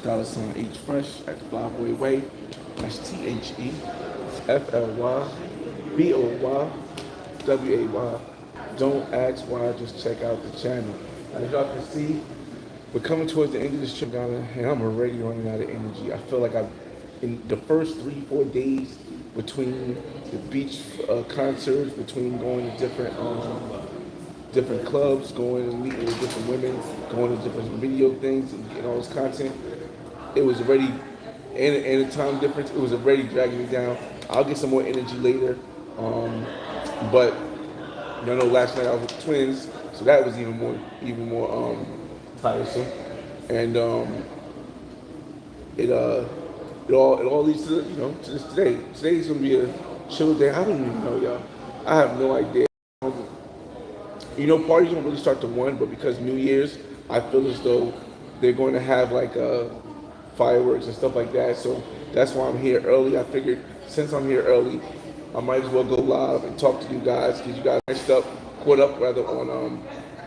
$H Fresh at the Flyboy Way. That's TheFlyBoyway. Don't ask why, just check out the channel. As y'all can see, we're coming towards the end of this trip, and I'm already running out of energy. I feel like in the first 3-4 days between the beach concerts, between going to different clubs, going and meeting with different women, going to different video things, and getting all this content, it was already, and the time difference, it was already dragging me down. I'll get some more energy later, but you know, last night I was with twins, so that was even more tiresome, and it all leads to to this today. Today's gonna be a chill day. I don't even know, y'all. I have no idea. Parties don't really start to 1, but because New Year's, I feel as though they're going to have like fireworks and stuff like that. So that's why I'm here early. I figured since I'm here early, I might as well go live and talk to you guys because you guys caught up rather on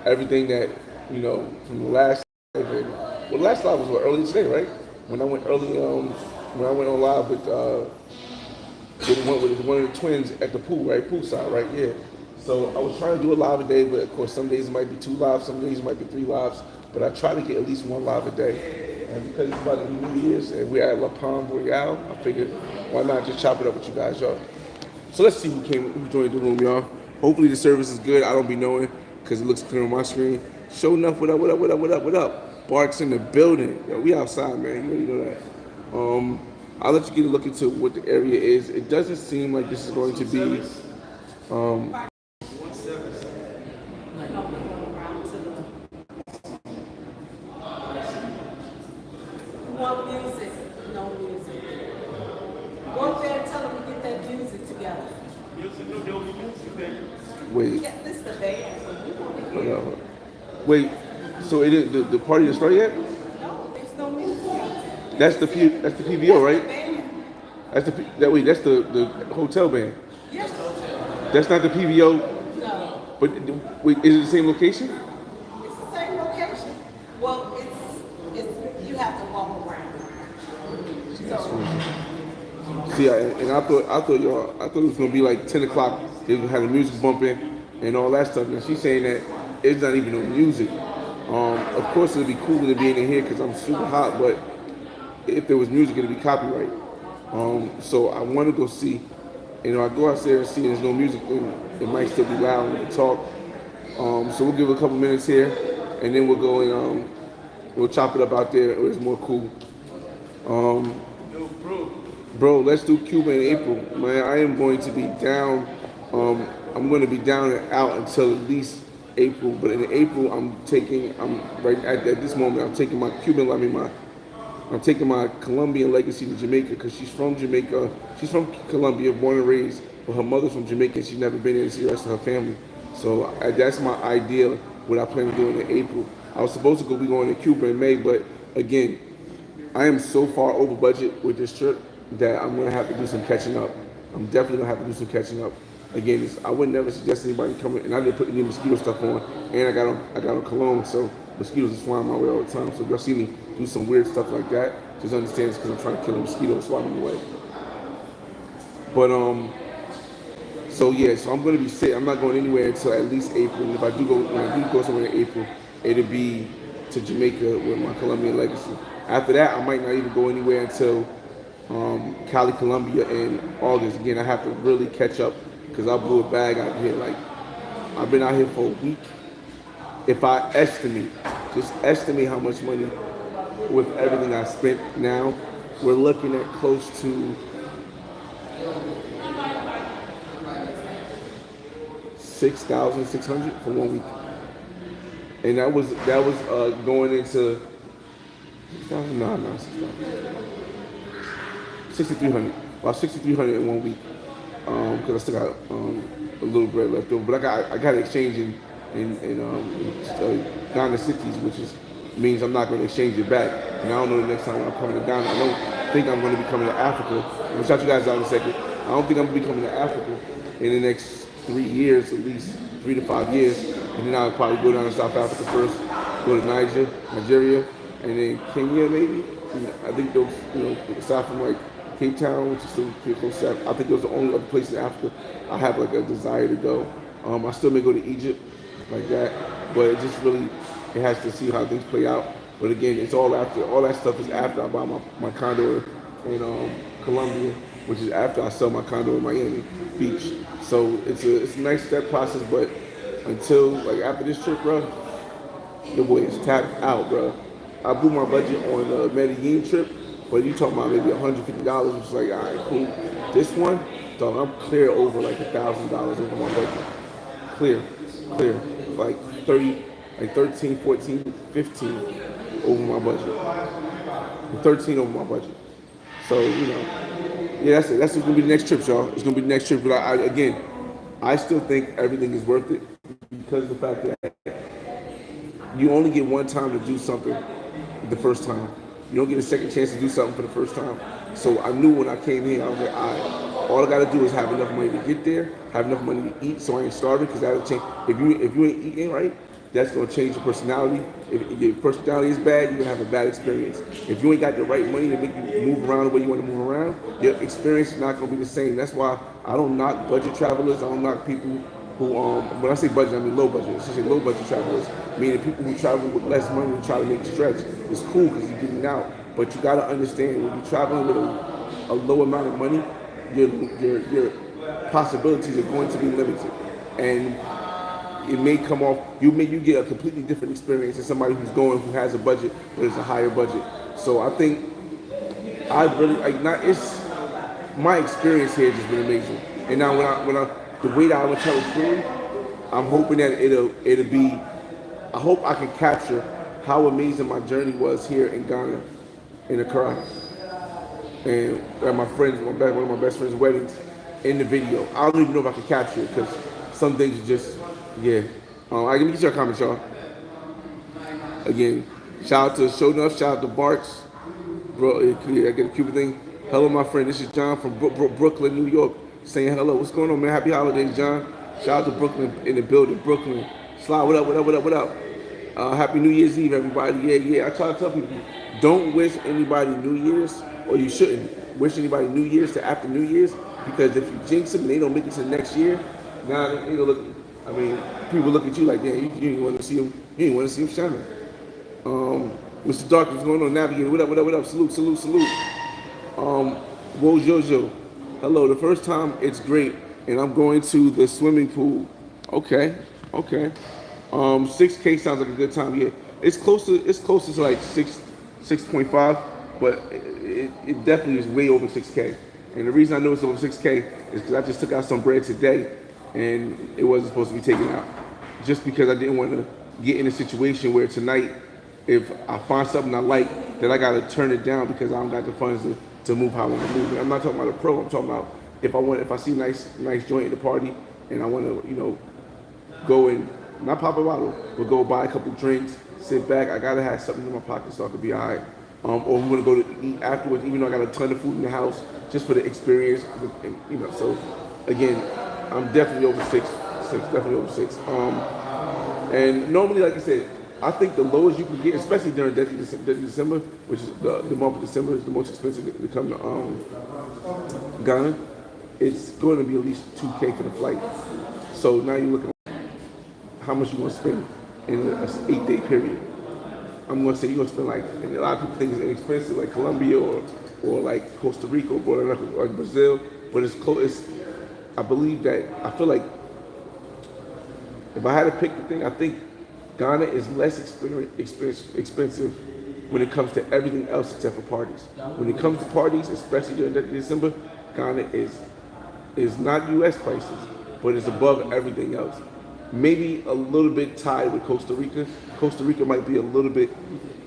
everything that from the last live. And, well, the last live was early today, right? When I went early, when I went on live with one of the twins at the pool, right? Poolside, right? Yeah. So I was trying to do a live a day, but of course some days it might be 2 lives, some days it might be 3 lives, but I try to get at least 1 live a day. And because it's about the New Year's and we're at La Palm Royale, I figured why not just chop it up with you guys, y'all. So let's see who joined the room, y'all. Hopefully the service is good. I don't be knowing because it looks clear on my screen. Show enough, what up? Barks in the building. Yo, we outside, man. You already know that. I'll let you get a look into what the area is. It doesn't seem like this is going to be No music, no music. Go up there and tell them to get that music together. Wait. Yeah, this is the band, so we want to hear. Hold on. Wait. So it is the party didn't start yet? No, there's no music. That's the PVO, right? Band. That's the hotel band. Yes. That's not the PVO. No. But wait, is it the same location? It's the same location. Well, it's you have to walk around. So, See, I thought it was gonna be like 10 o'clock. They would have the music bumping and all that stuff. And she's saying that it's not even no music. Of course, it'd be cooler to be in here because I'm super hot. But if there was music, it'd be copyright. So I want to go see. I go out there and see there's no music, then it might still be loud when we talk. So we'll give it a couple minutes here, and then we'll go and we'll chop it up out there where it's more cool. Bro, let's do Cuba in April. Man, I am going to be down. I'm going to be down and out until at least April. But in April, I'm right at this moment. I'm taking my I'm taking my Colombian legacy to Jamaica because she's from Jamaica. She's from Colombia, born and raised, but her mother's from Jamaica and she's never been there to see the rest of her family. So that's my idea, what I plan on doing in April. I was supposed to be going to Cuba in May, but again, I am so far over budget with this trip that I'm going to have to do some catching up. I'm definitely going to have to do some catching up. Again, I would never suggest anybody coming, and I didn't put any mosquito stuff on, and I got on cologne, so mosquitoes are flying my way all the time. So if y'all see me do some weird stuff like that, just understand it's because I'm trying to kill a mosquito, swat them away. But so yeah, so I'm gonna be sick. I'm not going anywhere until at least April. And if I do go, when I do go somewhere in April, it'll be to Jamaica with my Colombian legacy. After that, I might not even go anywhere until Cali, Colombia in August. Again, I have to really catch up because I blew a bag out here. Like I've been out here for a week. If I just estimate how much money with everything I spent now, we're looking at close to $6,600 for 1 week, and that was going into $6,300. About $6,300 in 1 week, because I still got a little bread left over. But I got to exchange in down to 60s, which means I'm not going to exchange it back. And I don't know the next time I'm coming to Ghana. I don't think I'm going to be coming to Africa. I'm gonna shout you guys out in a second. I don't think I'm going to be coming to Africa in the next 3 years, at least 3 to 5 years. And then I'll probably go down to South Africa first, go to Nigeria, and then Kenya maybe. And I think those, aside from like Cape Town, which is still pretty close to Africa, I think those are the only other places in Africa I have like a desire to go. I still may go to Egypt like that, but it just really it has to see how things play out. But again, it's all after all that stuff is after I buy my condo in Colombia, which is after I sell my condo in Miami Beach. So it's a nice step process, but until like after this trip, bro, your boy is tapped out, bro. I blew my budget on the Medellin trip, but you talking about maybe $150, which is like, all right, cool. This one, dog, I'm clear over like $1,000 over my budget. Clear, clear. Like 30, like 13, 14, 15 over my budget. 13 over my budget. So, yeah, that's it. That's what's gonna be the next trip, y'all. It's gonna be the next trip. But again, I still think everything is worth it because of the fact that you only get one time to do something the first time. You don't get a second chance to do something for the first time. So I knew when I came here, I was like, all I gotta do is have enough money to get there, have enough money to eat, so I ain't starving. Because that'll change. If you ain't eating right, that's gonna change your personality. If your personality is bad, you're gonna have a bad experience. If you ain't got the right money to make you move around the way you want to move around, your experience is not gonna be the same. That's why I don't knock budget travelers. I don't knock people who, when I say budget, I mean low budget. I should say low budget travelers, meaning people who travel with less money and try to make it stretch. It's cool because you're getting out, but you gotta understand when you're traveling with a low amount of money, your possibilities are going to be limited, and it may come off. You get a completely different experience than somebody who's going who has a budget but it's a higher budget. So I think I really like not. It's my experience here has just been amazing. And now when I the way that I would tell a story, I'm hoping that it'll be. I hope I can capture how amazing my journey was here in Ghana, in Accra, and at my friends, one of my best friends' weddings, in the video. I don't even know if I can capture it because some things are just, yeah. I can get your comments, y'all. Again, shout out to Show Enough, shout out to Barks, bro. I get a Cuban thing. Hello, my friend. This is John from Brooklyn, New York, saying hello. What's going on, man? Happy holidays, John. Shout out to Brooklyn in the building, Brooklyn. Slide, what up, what up, what up, what up? Happy New Year's Eve, everybody. Yeah, yeah. I try to tell people, don't wish anybody New Year's, or you shouldn't wish anybody New Year's to after New Year's, because if you jinx them and they don't make it to the next year, now they gonna look. I mean, people look at you like, damn, you didn't want to see them. You didn't want to see them shining. Mr. Dark, what's going on? Navigator, what up, what up, what up? Salute, salute, salute. Whoa, Jojo. Hello. The first time, it's great, and I'm going to the swimming pool. Okay, okay. 6K sounds like a good time. Yeah, it's closer to like 6.5, but it definitely is way over 6K. And the reason I know it's over 6K is because I just took out some bread today, and it wasn't supposed to be taken out. Just because I didn't want to get in a situation where tonight, if I find something I like, that I got to turn it down because I don't got the funds to move how I want to move it. I'm not talking about a pro. I'm talking about if I see nice joint at the party and I want to go and not pop a bottle, but go buy a couple drinks, sit back. I gotta have something in my pocket so I could be alright. Or I'm gonna go to eat afterwards, even though I got a ton of food in the house, just for the experience. So again, I'm definitely over six, definitely over six. And normally, like I said, I think the lowest you can get, especially during December, which is the month of December, is the most expensive to come to Ghana. It's going to be at least 2K for the flight. So now you're looking at how much you want to spend in an 8-day period. I'm going to say you're going to spend and a lot of people think it's inexpensive, like Colombia or like Costa Rica or like Brazil, but it's close. I believe that, I feel like if I had to pick the thing, I think Ghana is less expensive when it comes to everything else except for parties. When it comes to parties, especially during December, Ghana is not U.S. prices, but it's above everything else. Maybe a little bit tied with Costa Rica. Costa Rica might be a little bit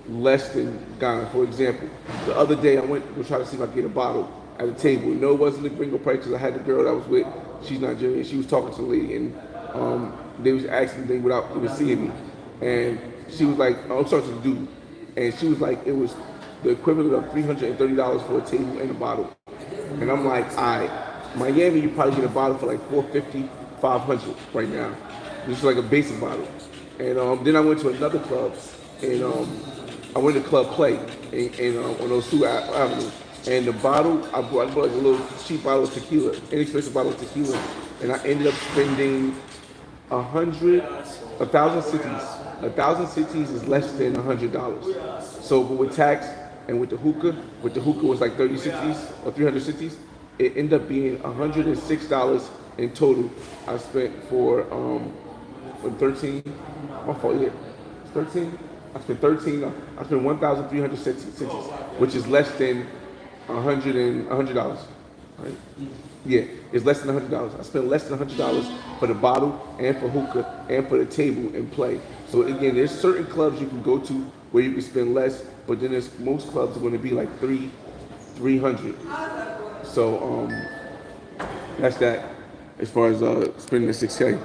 less than Ghana. For example, the other day I went to try to see if I could get a bottle at a table. No, it wasn't the gringo price because I had the girl that I was with. She's Nigerian. She was talking to the lady, and they was asking things without even seeing me. And she was like, I'm sorry to the dude. And she was like, it was the equivalent of $330 for a table and a bottle. And I'm like, all right, Miami, you probably get a bottle for like $450, $500 right now. This is like a basic bottle. And then I went to another club, and I went to Club Play on those two avenues, and the bottle I bought like a little cheap bottle of tequila, inexpensive bottle of tequila, and I ended up spending 1,000 cities. 1,000 cities is less than $100. So, but with tax and with the hookah was like 30 cities or 300 cities. It ended up being $106 in total. I spent for 13. My fault, yeah, 13. I spent 13. I spent 1,300 cities, which is less than $100. Right? Yeah, it's less than $100. I spent less than $100 for the bottle and for hookah and for the table and play. So again, there's certain clubs you can go to where you can spend less, but then there's most clubs are going to be like 300. So that's that as far as spending the 6K.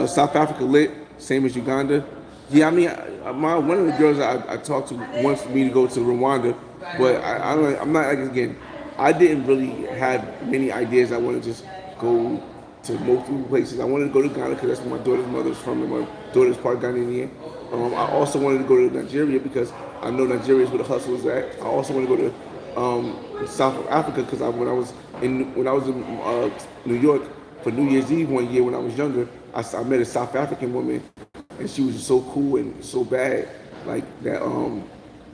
South Africa lit, same as Uganda. Yeah, I mean, one of the girls I talked to wants me to go to Rwanda, but I'm not like again. I didn't really have many ideas. I want to just go to multiple places. I wanted to go to Ghana because that's where my daughter's mother's from, and my daughter's part Ghanaian. I also wanted to go to Nigeria because I know Nigeria is where the hustle is at. I also want to go to South Africa because when I was in New York for New Year's Eve one year when I was younger, I met a South African woman, and she was just so cool and so bad, like that.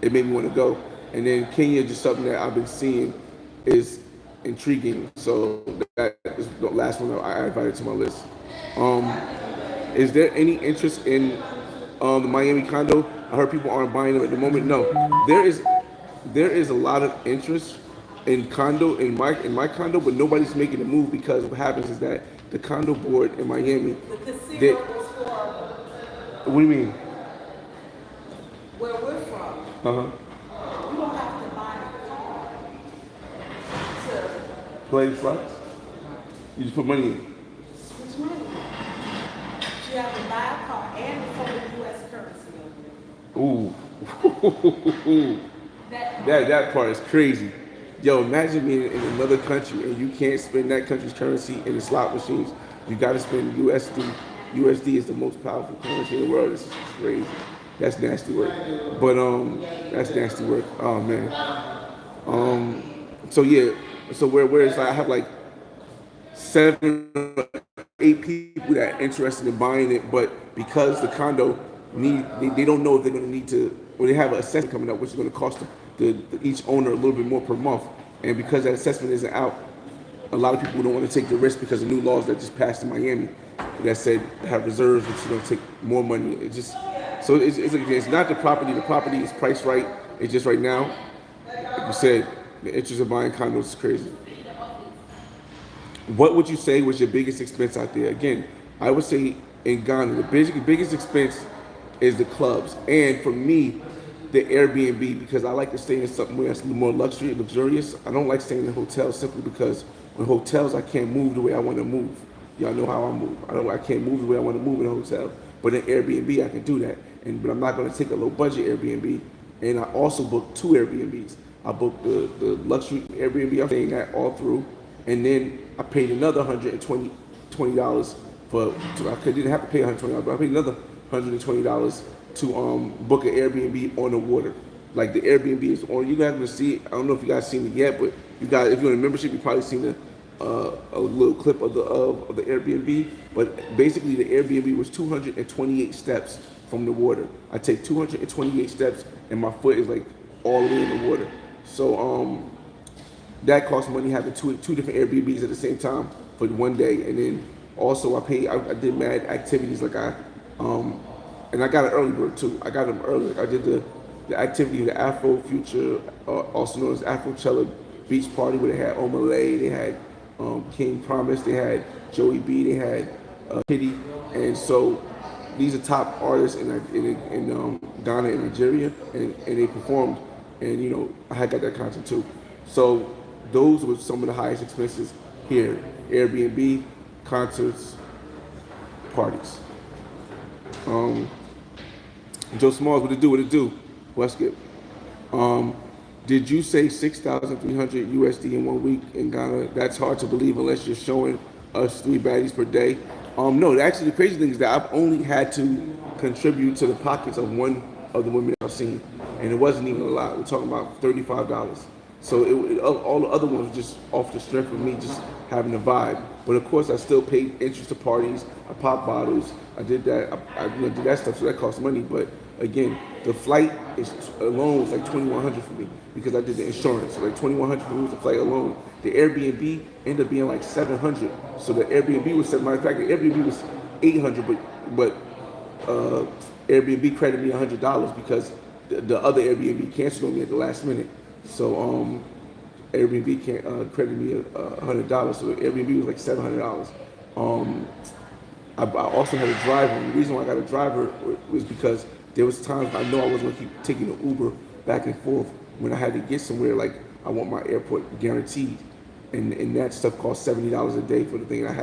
It made me want to go. And then Kenya, just something that I've been seeing is intriguing. So that is the last one I invited to my list. Is there any interest in the Miami condo? I heard people aren't buying them at the moment. No, there is a lot of interest in my condo, but nobody's making a move because what happens is that the condo board in Miami. The casino They, was for what do you mean? where we're from. Uh huh. You don't have to buy a car to Play the slots. You just put money in. switch money. You have to buy a car and it's on the U.S. currency over there. Ooh. That That part is crazy. Yo, imagine being in another country and you can't spend that country's currency in the slot machines. You got to spend USD. USD is the most powerful currency in the world. This is crazy. That's nasty work. But that's nasty work. Oh man. So yeah. So where it's like I have like 7 or 8 people that are interested in buying it, but because the condo they don't know if they're going to need to, or they have an assessment coming up, which is going to cost each owner a little bit more per month. And because that assessment isn't out, a lot of people don't want to take the risk because of new laws that just passed in Miami that said have reserves, which is going to take more money. It's not the property. The property is priced right. It's just right now, like you said, the interest of buying condos is crazy. What would you say was your biggest expense out there? Again, I would say in Ghana, the biggest expense is the clubs. And for me, the Airbnb, because I like to stay in something where it's more luxurious. I don't like staying in hotels simply because in hotels I can't move the way I want to move. Y'all know how I move. I can't move the way I want to move in a hotel. But in Airbnb I can do that. But I'm not going to take a low budget Airbnb. And I also booked 2 Airbnbs. I booked the luxury Airbnb. I'm staying that all through. And then I paid another $120 for. I didn't have to pay $120, but I paid another $120 to book an Airbnb on the water. Like the Airbnb is on. You guys gonna see it. I don't know if you guys seen it yet, but you guys, if you're in a membership, you probably seen a little clip of the Airbnb. But basically, the Airbnb was 228 steps from the water. I take 228 steps, and my foot is like all the way in the water. So that cost money having two different Airbnbs at the same time for one day, and then also I did mad activities like and I got an early bird too. I got them early. I did the activity, the Afro Future, also known as Afrochella Beach Party, where they had Omalay, they had King Promise, they had Joey B, they had Kitty, and so these are top artists in Ghana and Nigeria, and they performed, and I had got that content too. So those were some of the highest expenses here: Airbnb, concerts, parties. Joe Smalls, what it do? What it do? Westgate. Did you say 6,300 USD in 1 week in Ghana? That's hard to believe unless you're showing us 3 baddies per day. No, actually the crazy thing is that I've only had to contribute to the pockets of one of the women I've seen, and it wasn't even a lot. We're talking about $35. So all the other ones were just off the strength of me just having a vibe. But of course, I still paid interest to parties. I popped bottles. I did that. I did that stuff, so that cost money. But again, the flight is alone was like $2,100 for me because I did the insurance. So like $2,100 for me was the flight alone. The Airbnb ended up being like $700. So the Airbnb was matter of fact, the Airbnb was $800, but Airbnb credited me $100 because the other Airbnb canceled on me at the last minute. So Airbnb can't credited me $100. So Airbnb was like $700. I also had a driver. And the reason why I got a driver was because there was times I know I was going to keep taking the Uber back and forth when I had to get somewhere. Like I want my airport guaranteed, and that stuff cost $70 a day for the thing. And I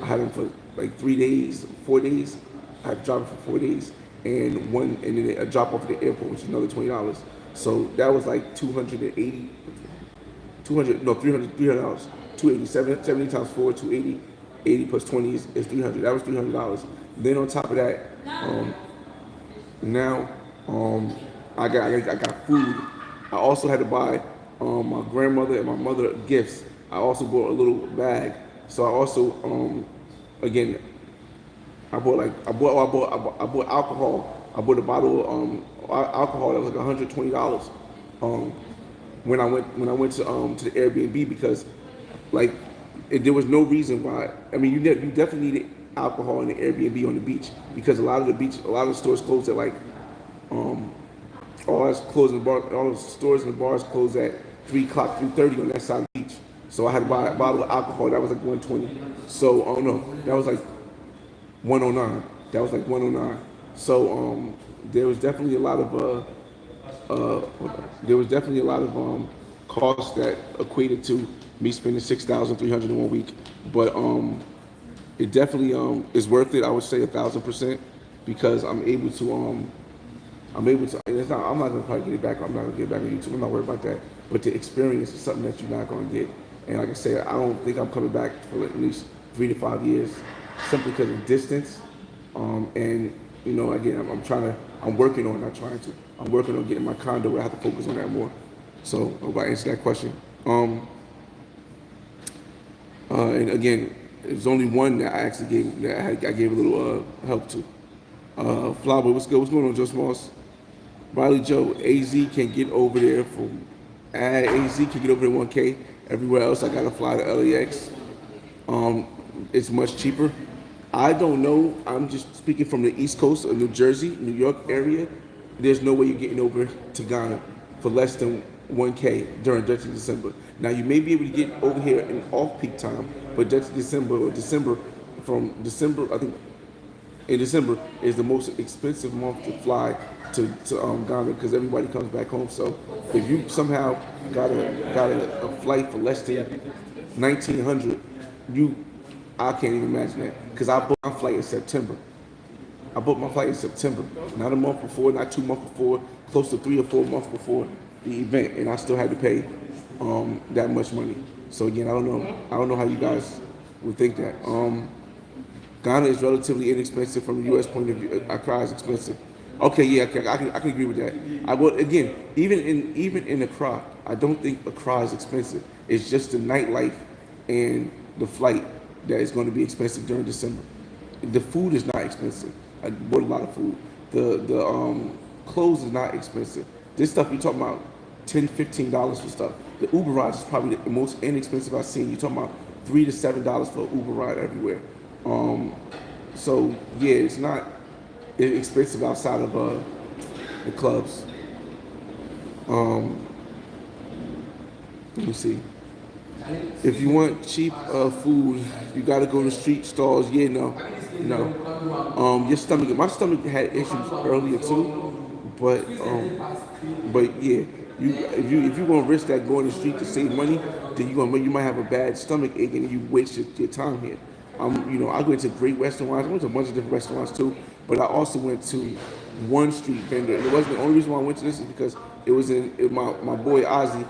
had them for like 3 days, 4 days. I had to drive for 4 days, and then a drop off at the airport, which is another $20. So that was like 280, 200 no $300, $300. 280, 70 times 4, 280. 80 plus 20 is 300. That was $300. Then on top of that, now I got food. I also had to buy my grandmother and my mother gifts. I also bought a little bag. So I also again I bought alcohol. I bought a bottle of alcohol that was like $120 when I went to the Airbnb because like there was no reason why. I mean, you definitely needed alcohol in the Airbnb on the beach because a lot of the stores closed at like all the stores and the bars closed at 3 o'clock, 3:30 on that side of the beach. So I had to buy a bottle of alcohol that was like $120. So oh no, that was like $109. That was like $109. So there was definitely a lot of costs that equated to me spending $6,300 in 1 week, but it definitely is worth it. I would say 1,000% because I'm able to. It's not. I'm not gonna probably get it back. I'm not gonna get it back on YouTube. I'm not worried about that. But the experience is something that you're not gonna get. And like I said, I don't think I'm coming back for at least 3 to 5 years, simply because of distance. And you know, again, I'm working on. Not trying to. I'm working on getting my condo where I have to focus on that more. So I hope I answered that question. And again, there's only one that I actually gave a little help to. Flower, what's good? What's going on, Joe Smalls? Riley Joe, AZ can get over there AZ can get over there 1K. Everywhere else, I gotta fly to LAX. It's much cheaper. I don't know. I'm just speaking from the East Coast of New Jersey, New York area. There's no way you're getting over to Ghana for less than 1K during December. Now you may be able to get over here in off-peak time, but from December, I think in December is the most expensive month to fly to Ghana because everybody comes back home. So if you somehow got a flight for less than 1,900, I can't even imagine that because I booked my flight in September. Not a month before, not 2 months before, close to 3 or 4 months before the event, and I still had to pay that much money. So again, I don't know how you guys would think that. Ghana is relatively inexpensive from the U.S. point of view. Accra is expensive. Okay, yeah, I can agree with that. Again, even in Accra, I don't think Accra is expensive. It's just the nightlife and the flight that is going to be expensive during December. The food is not expensive. I bought a lot of food. The clothes is not expensive. This stuff you're talking about $10, $15 for stuff. The Uber rides is probably the most inexpensive I've seen. You're talking about $3 to $7 for an Uber ride everywhere. So yeah, it's not expensive outside of the clubs. Let me see. If you want cheap food, you gotta go to street stalls. Yeah, no. My stomach had issues earlier too, but yeah, if you gonna risk that going to the street to save money, then you might have a bad stomach ache and you waste your time here. I went to great restaurants. I went to a bunch of different restaurants too, but I also went to one street vendor. And it wasn't the only reason why I went to this is because it was my boy Ozzy.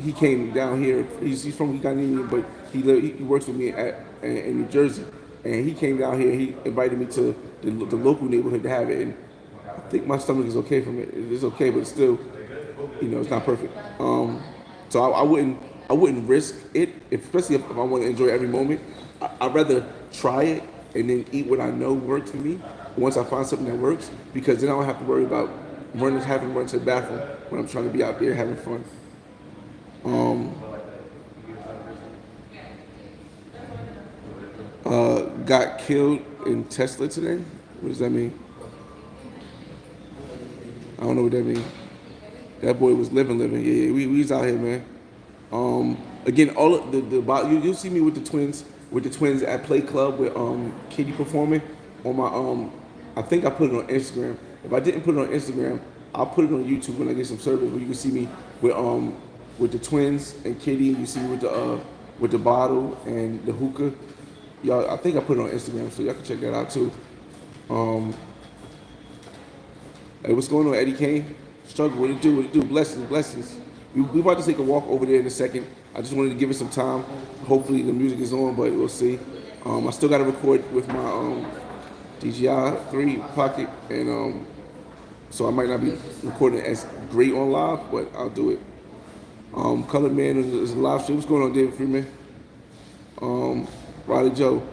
He came down here. He's from Uganda, but he works with me in New Jersey, and he came down here. He invited me to the local neighborhood to have it, and I think my stomach is okay from it. It's okay, but it's still, it's not perfect. So I wouldn't risk it, especially if I want to enjoy every moment. I'd rather try it and then eat what I know works for me. Once I find something that works, because then I don't have to worry about having to run to the bathroom when I'm trying to be out there having fun. Um, got killed in Tesla today. What does that mean? I don't know what that means. That boy was living. Yeah, we was out here, man. Again, all of you see me with the twins at Play Club with Kitty performing on my I think I put it on Instagram. If I didn't put it on Instagram, I'll put it on YouTube when I get some service where you can see me with the twins and Kitty. You see me with the bottle and the hookah. Y'all, I think I put it on Instagram, so y'all can check that out too. Um, Hey, what's going on, Eddie Kane? Struggle, what it do? What it do? Blessings, blessings. We about to take a walk over there in a second. I just wanted to give it some time. Hopefully the music is on, but we'll see. I still got to record with my DJI 3 Pocket, and so I might not be recording as great on live, but I'll do it. Colored Man is a live stream. What's going on, David Freeman? Riley Joe.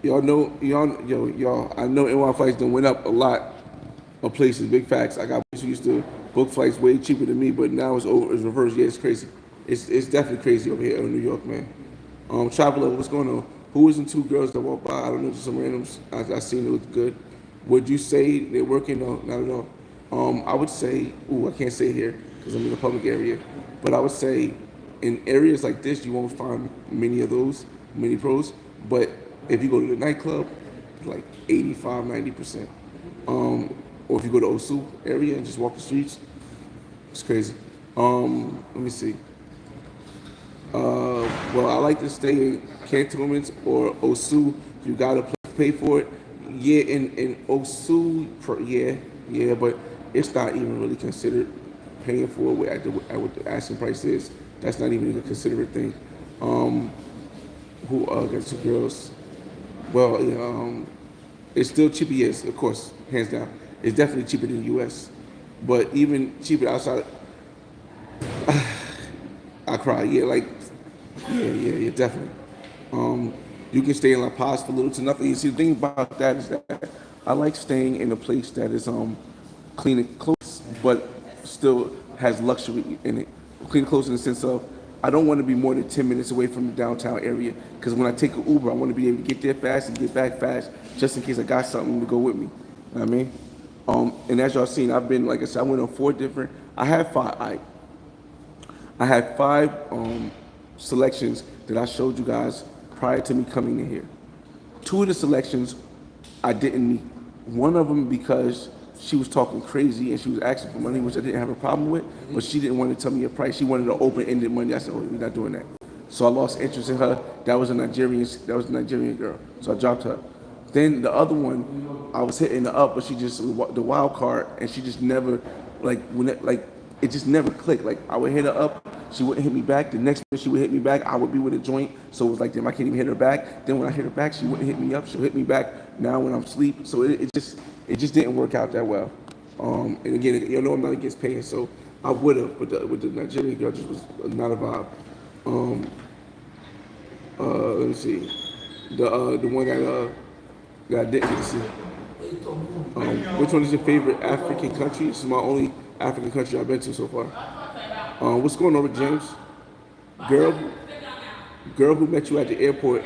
Y'all, I know NY flights done went up a lot of places, big facts. I got people who used to book flights way cheaper than me, but now it's reversed. Yeah, it's crazy. It's definitely crazy over here in New York, man. Traveler, what's going on? Who isn't two girls that walk by? I don't know, just some randoms. I seen it look good. Would you say they're working? No, not at all. I would say, I can't say here because I'm in a public area, but I would say in areas like this, you won't find many of those, many pros. But if you go to the nightclub, like 85, 90%. Or if you go to Osu area and just walk the streets, it's crazy. Let me see. Well, I like to stay in cantonments or Osu. You gotta pay for it. Yeah, in Osu, yeah, but it's not even really considered paying for it what the asking price is. That's not even a considerate thing. Who got two girls? Well, yeah, it's still cheaper, yes, of course, hands down. It's definitely cheaper than the U.S., but even cheaper outside. Accra, yeah, definitely. You can stay in La Paz for little to nothing. You see, the thing about that is that I like staying in a place that is clean and close, but still has luxury in it. Clean and close in the sense of I don't want to be more than 10 minutes away from the downtown area because when I take an Uber, I want to be able to get there fast and get back fast, just in case I got something to go with me. You know what I mean? And as y'all seen, I've been, like I said, I went on 4 different. I had 5 selections that I showed you guys prior to me coming in here. 2 of the selections I didn't meet. One of them because she was talking crazy and she was asking for money, which I didn't have a problem with, but she didn't want to tell me a price. She wanted an open-ended money. I said, "Oh, we're not doing that." So I lost interest in her. That was a Nigerian girl. So I dropped her. Then the other one, I was hitting her up, but she just the wild card, and she just never it just never clicked. Like I would hit her up, she wouldn't hit me back. The next time she would hit me back, I would be with a joint. So it was like, damn, I can't even hit her back. Then when I hit her back, she wouldn't hit me up. She'll hit me back now when I'm asleep. So it just didn't work out that well. And again, I'm not against paying, so I would have, but with the Nigerian girl, just was not a vibe. Let me see, the one that I didn't get to see. Which one is your favorite African country? This is my only African country I've been to so far. What's going on with James? Girl who met you at the airport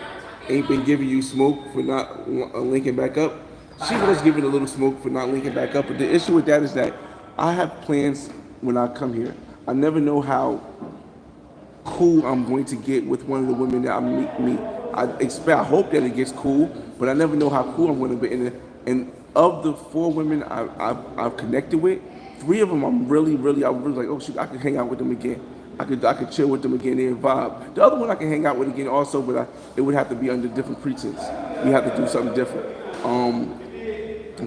ain't been giving you smoke for not linking back up. She was giving a little smoke for not linking back up, but the issue with that is that I have plans when I come here. I never know how cool I'm going to get with one of the women that I meet. I hope that it gets cool, but I never know how cool I'm going to be. And of the 4 women I've connected with, 3 of them I was really like, oh shoot, I could hang out with them again. I could chill with them again and vibe. The other one I can hang out with again also, but it would have to be under different pretense. We have to do something different.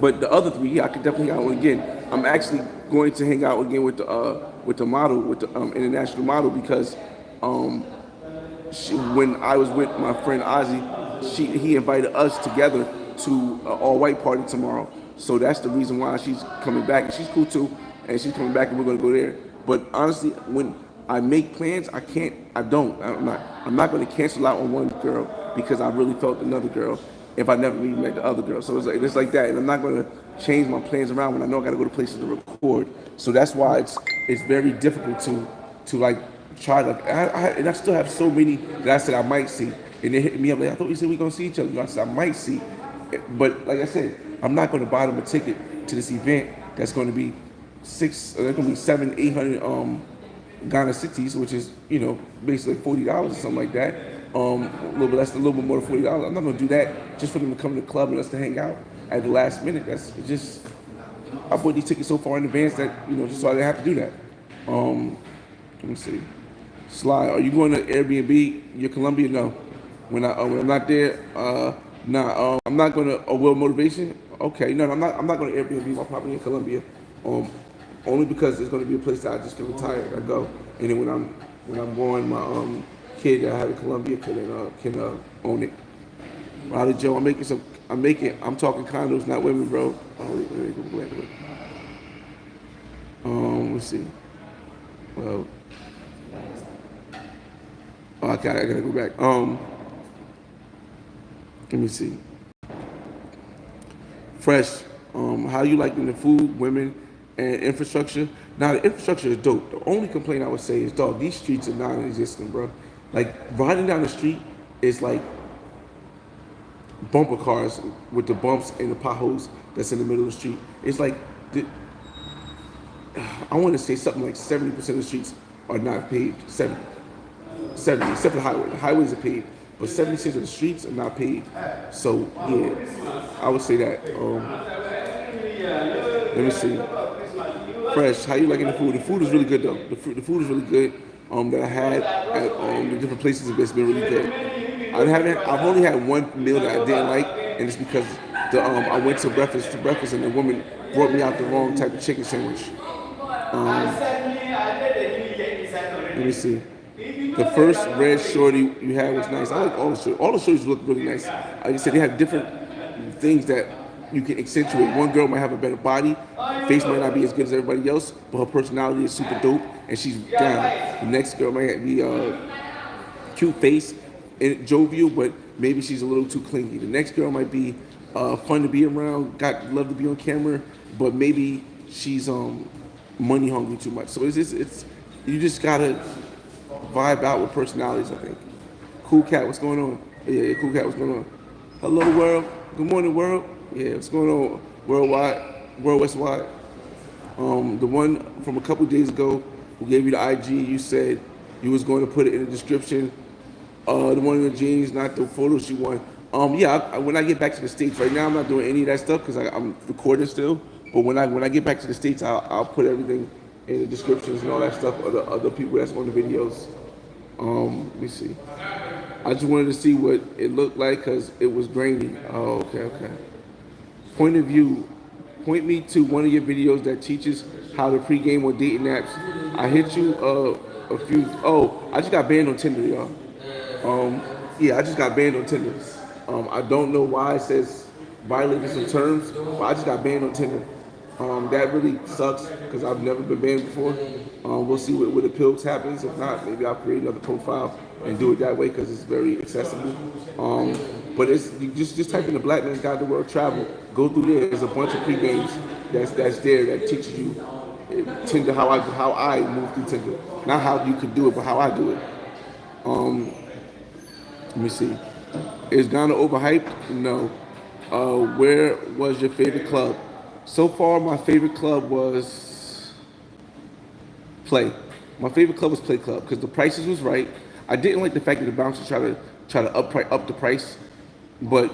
But the other 3, I could definitely hang out with again. I'm actually going to hang out again with the model, with the international model, because when I was with my friend Ozzy, he invited us together to an all-white party tomorrow. So that's the reason why she's coming back, and she's cool too, and she's coming back, and we're gonna go there. But honestly, when I make plans, I can't, I don't, I'm not gonna cancel out on one girl because I really felt another girl if I never even met the other girl. So it's like that, and I'm not gonna change my plans around when I know I gotta go to places to record. So that's why it's very difficult to like try to, and I still have so many that I said I might see, and they hit me up like, I thought you said we gonna see each other. I said I might see, but like I said, I'm not gonna buy them a ticket to this event that's gonna be there's gonna be 700-800 Ghana cities, which is basically $40 or something like that. A little bit less, a little bit more than $40. I'm not gonna do that just for them to come to the club and us to hang out at the last minute. That's just, I bought these tickets so far in advance that just so I didn't have to do that. Let me see. Sly, are you going to Airbnb? Your Colombia? No. When I'm not there, nah. I'm not going to. Will motivation? Okay, no, I'm not going to Airbnb my property in Colombia. Only because it's going to be a place that I just can retire. I go, and then when I'm going, my kid that I have in Colombia can own it. Riley Joe, I'm talking condos, not women, bro. Let's see. Well, I gotta go back. Let me see. Fresh. How you liking the food, women, and infrastructure? Now the infrastructure is dope. The only complaint I would say is, dog, these streets are non-existent, bro. Like riding down the street is like bumper cars with the bumps and the potholes that's in the middle of the street. It's like I want to say something like 70% of the streets are not paved. 70, except for the highway. The highways are paved, but 70% of the streets are not paved. So yeah, I would say that. Let me see. Fresh, how you liking the food? The food is really good though. The food is really good. That I had at the different places, it's been really good. I've only had one meal that I didn't like, and it's because I went to breakfast, and the woman brought me out the wrong type of chicken sandwich. Let me see. The first red shorty you had was nice. I like all the shorties. All the shorties look really nice. Like I said, they have different things that you can accentuate. One girl might have a better body, face might not be as good as everybody else, but her personality is super dope, and she's down. The next girl might be cute face and jovial, but maybe she's a little too clingy. The next girl might be fun to be around, love to be on camera, but maybe she's money hungry too much. So it's you just gotta vibe out with personalities, I think. Cool Cat, what's going on? Yeah, Cool Cat, what's going on? Hello, world. Good morning, world. Yeah, what's going on? World West Wide. The one from a couple days ago who gave you the IG, you said you was going to put it in the description. The one in the jeans, not the photo she won. Yeah, when I get back to the States, right now I'm not doing any of that stuff because I'm recording still. But when I get back to the States, I'll put everything in the descriptions and all that stuff of the other people that's on the videos. Let me see. I just wanted to see what it looked like because it was grainy. Oh, okay. Point of view. Point me to one of your videos that teaches how to pregame on dating apps. I hit you a few. Oh, I just got banned on Tinder, y'all. Yeah, I just got banned on Tinder. I don't know why it says violated some terms, but I just got banned on Tinder. That really sucks because I've never been banned before. We'll see what appeals happens. If not, maybe I'll create another profile and do it that way because it's very accessible. But it's you just type in the Black Man's Guide to World Travel. Go through there. There's a bunch of pre-games that's there that teaches you Tinder how I move through Tinder. Not how you could do it, but how I do it. Let me see. Is Ghana overhyped? No. Where was your favorite club? So far, my favorite club was Play. My favorite club was Play Club because the prices was right. I didn't like the fact that the bouncers try to up the price, but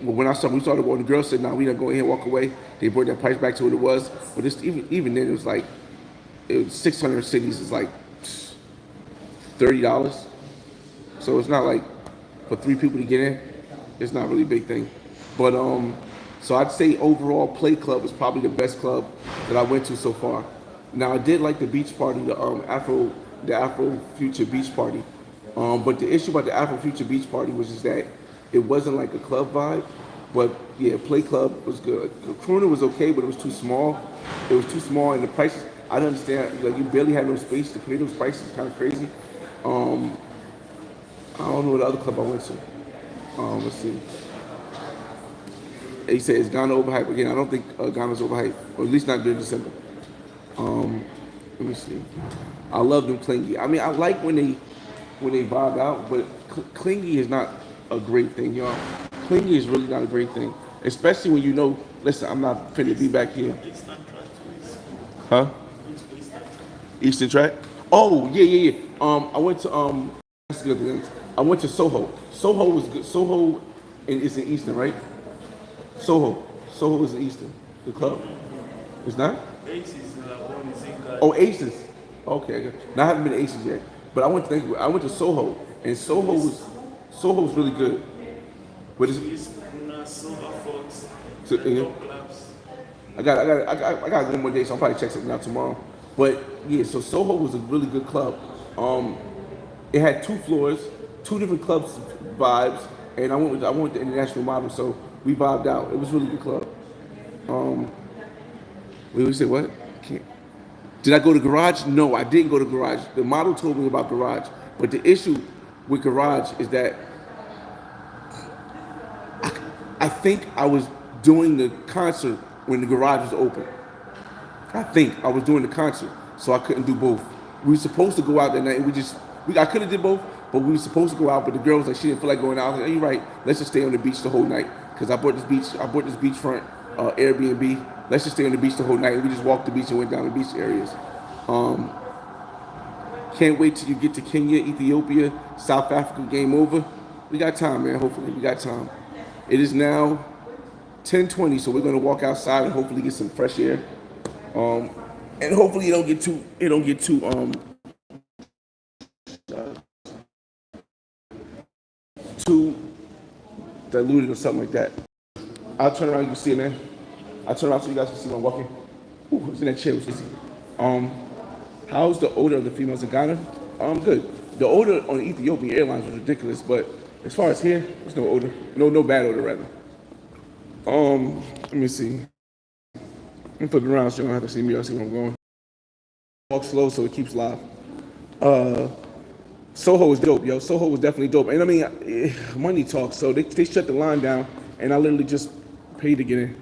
when we started going, the girl said, "Nah, we not going here, walk away." They brought that price back to what it was, but it's even then it was 600 cities is like $30. So it's not like for 3 people to get in, it's not really a big thing. But so I'd say overall Play Club is probably the best club that I went to so far. Now I did like the beach party, the Afro Future beach party. But the issue about the Afro Future beach party was just that it wasn't like a club vibe. But yeah, Play Club was good. Corona was okay, but it was too small. It was too small, and the prices. I don't understand. Like you barely had no space to pay those prices. Kind of crazy. Um, I don't know what other club I went to. Let's see. He said it's Ghana overhyped again. I don't think Ghana's overhyped, or at least not during December. Um, Let me see. I love them clingy. I mean, I like when they vibe out, but clingy is not a great thing, y'all. Clingy is really not a great thing, especially when you know. Listen, I'm not finna be back here, huh? Eastern Track. Oh yeah, yeah, yeah. I went to that's the other thing. I went to Soho. Soho was good. Soho is in Eastern, right? Soho. Soho is in Eastern. The club. It's not. Oh, Aces. Okay, okay. Now I haven't been to Aces yet, but I went to Soho, and Soho was really good. But it's so, yeah. I got one more day, so I'll probably check something out tomorrow. But yeah, so Soho was a really good club. Um, it had two floors, two different clubs vibes, and I went with the international model, so we vibed out. It was a really good club. Um, we said what? Can't. Did I go to Garage? No, I didn't go to Garage. The model told me about Garage, but the issue with Garage is that I think I was doing the concert when the Garage was open. I think I was doing the concert, so I couldn't do both. We were supposed to go out that night. I could have did both, but we were supposed to go out. But the girl was like, she didn't feel like going out. I was like, oh, you're right. Let's just stay on the beach the whole night because I bought this beachfront Airbnb. Let's just stay on the beach the whole night. And we just walked the beach and went down the beach areas. Um, can't wait till you get to Kenya, Ethiopia, South Africa. Game over. We got time, man. Hopefully, we got time. It is now 10:20, so we're gonna walk outside and hopefully get some fresh air. Um, and hopefully it don't get too too diluted or something like that. I'll turn around, you can see it, man. I'll turn around so you guys can see when I'm walking. Ooh, it's in that chair, it's easy. Um, how's the odor of the females in Ghana? Good. The odor on the Ethiopian Airlines was ridiculous, but as far as here, there's no odor. No bad odor rather. Let me see. I'm flipping around so you don't have to see me. I'll see where I'm going. Walk slow so it keeps live. Soho was dope, yo. Soho was definitely dope. And I mean, money talks. So they shut the line down, and I literally just paid to get in.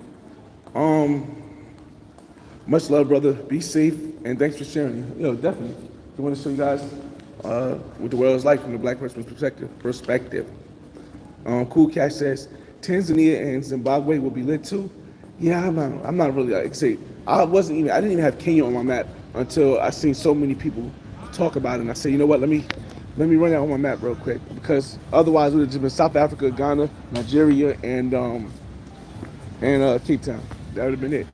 Much love, brother. Be safe, and thanks for sharing. Yo, definitely. I want to show you guys what the world is like from the black person's perspective. Cool Cash says Tanzania and Zimbabwe will be lit too. Yeah, I'm not really like say I didn't even have Kenya on my map until I seen so many people talk about it. And I said, you know what? Let me run that on my map real quick because otherwise it would have just been South Africa, Ghana, Nigeria, and Cape Town. That would have been it.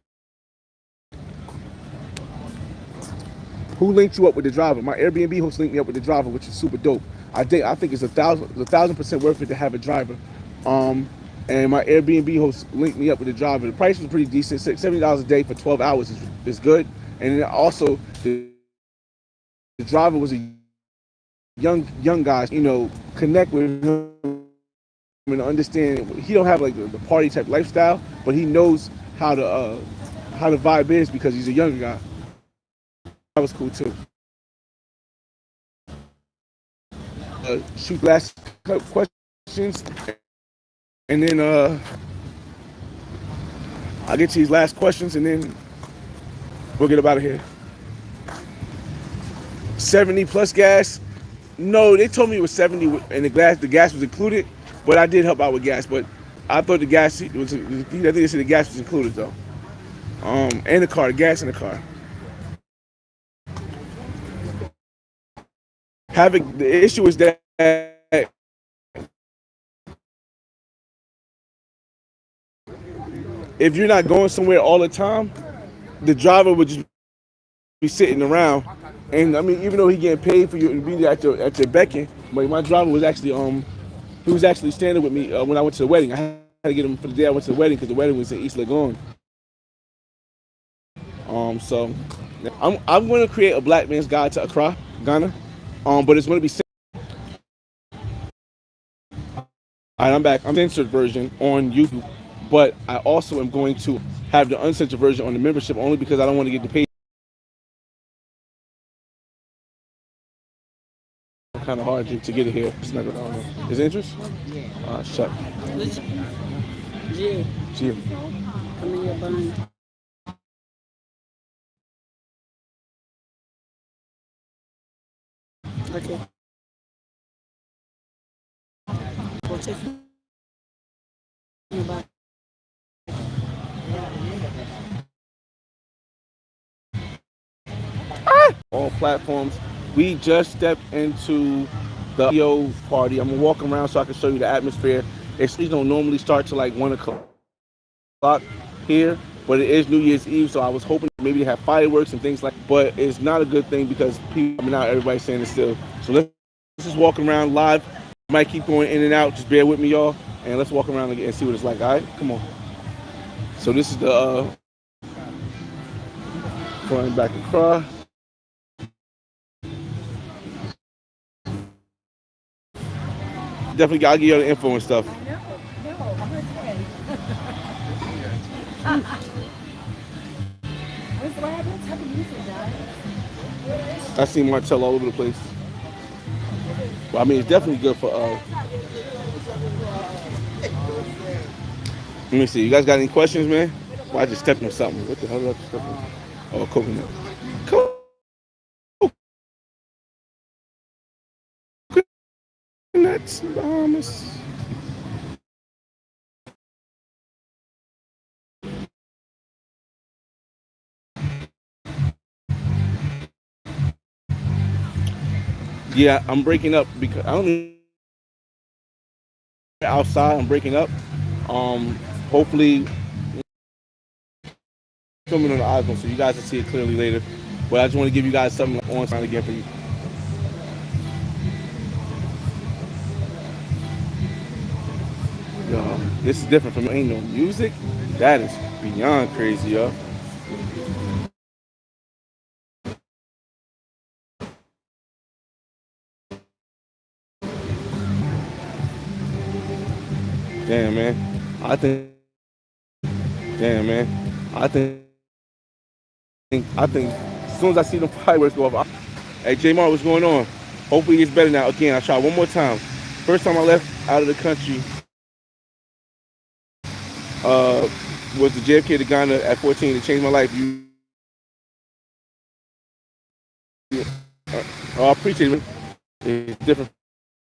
Who linked you up with the driver? My Airbnb host linked me up with the driver, which is super dope. I think it's 1,000% worth it to have a driver. And my Airbnb host linked me up with the driver. The price was pretty decent. $70 a day for 12 hours is good. And then also the driver was a young guy. You know, connect with him and understand. He don't have like the party type lifestyle, but he knows how the vibe is because he's a younger guy. That was cool too. Shoot last questions, and then I'll get to these last questions, and then we'll get up out of here. 70 plus gas? No, they told me it was 70, and the gas was included, but I did help out with gas. But I thought the gas was. I think they said the gas was included though. And the car, gas in the car. The issue is that if you're not going somewhere all the time, the driver would just be sitting around. And I mean, even though he getting paid for you to be at your beckon, but my driver was actually he was actually standing with me when I went to the wedding. I had to get him for the day I went to the wedding because the wedding was in East Legon. So I'm going to create a black man's guide to Accra, Ghana. But it's going to be. All right, I'm back. I'm censored version on YouTube. But I also am going to have the uncensored version on the membership only because I don't want to get the page kind of hard to get it here. It's not gonna, I don't know. Is it interest? Shut. G, Gee. I'm in your bun. Okay. We'll take you back. All platforms. We just stepped into the PVO party. I'm gonna walk around so I can show you the atmosphere. It's don't normally start till like 1 o'clock here, but it is New Year's Eve, so I was hoping maybe they have fireworks and things like. But it's not a good thing because people coming out, everybody's standing still. So let's just walk around live. Might keep going in and out. Just bear with me, y'all, and let's walk around and see what it's like. All right, come on. So this is the front and back of Accra. Definitely gotta give you all the info and stuff. I see Martell all over the place. Well, I mean, it's definitely good for. Let me see. You guys got any questions, man? Well, I just stepped on something. What the hell did I just step on? Oh, coconut. Coconuts, Bahamas. Yeah, I'm breaking up because I don't even outside. I'm breaking up. Hopefully filming on the iPhone so you guys can see it clearly later. But I just want to give you guys something on time again for you. Yo, this is different from ain't no music. That is beyond crazy, yo. Damn, man. I think. Damn, man. I think. As soon as I see the fireworks go off, hey, J Mar, what's going on? Hopefully it's better now. Again, I try one more time. First time I left out of the country was the JFK to Ghana at 14. It changed my life. I appreciate it. It's different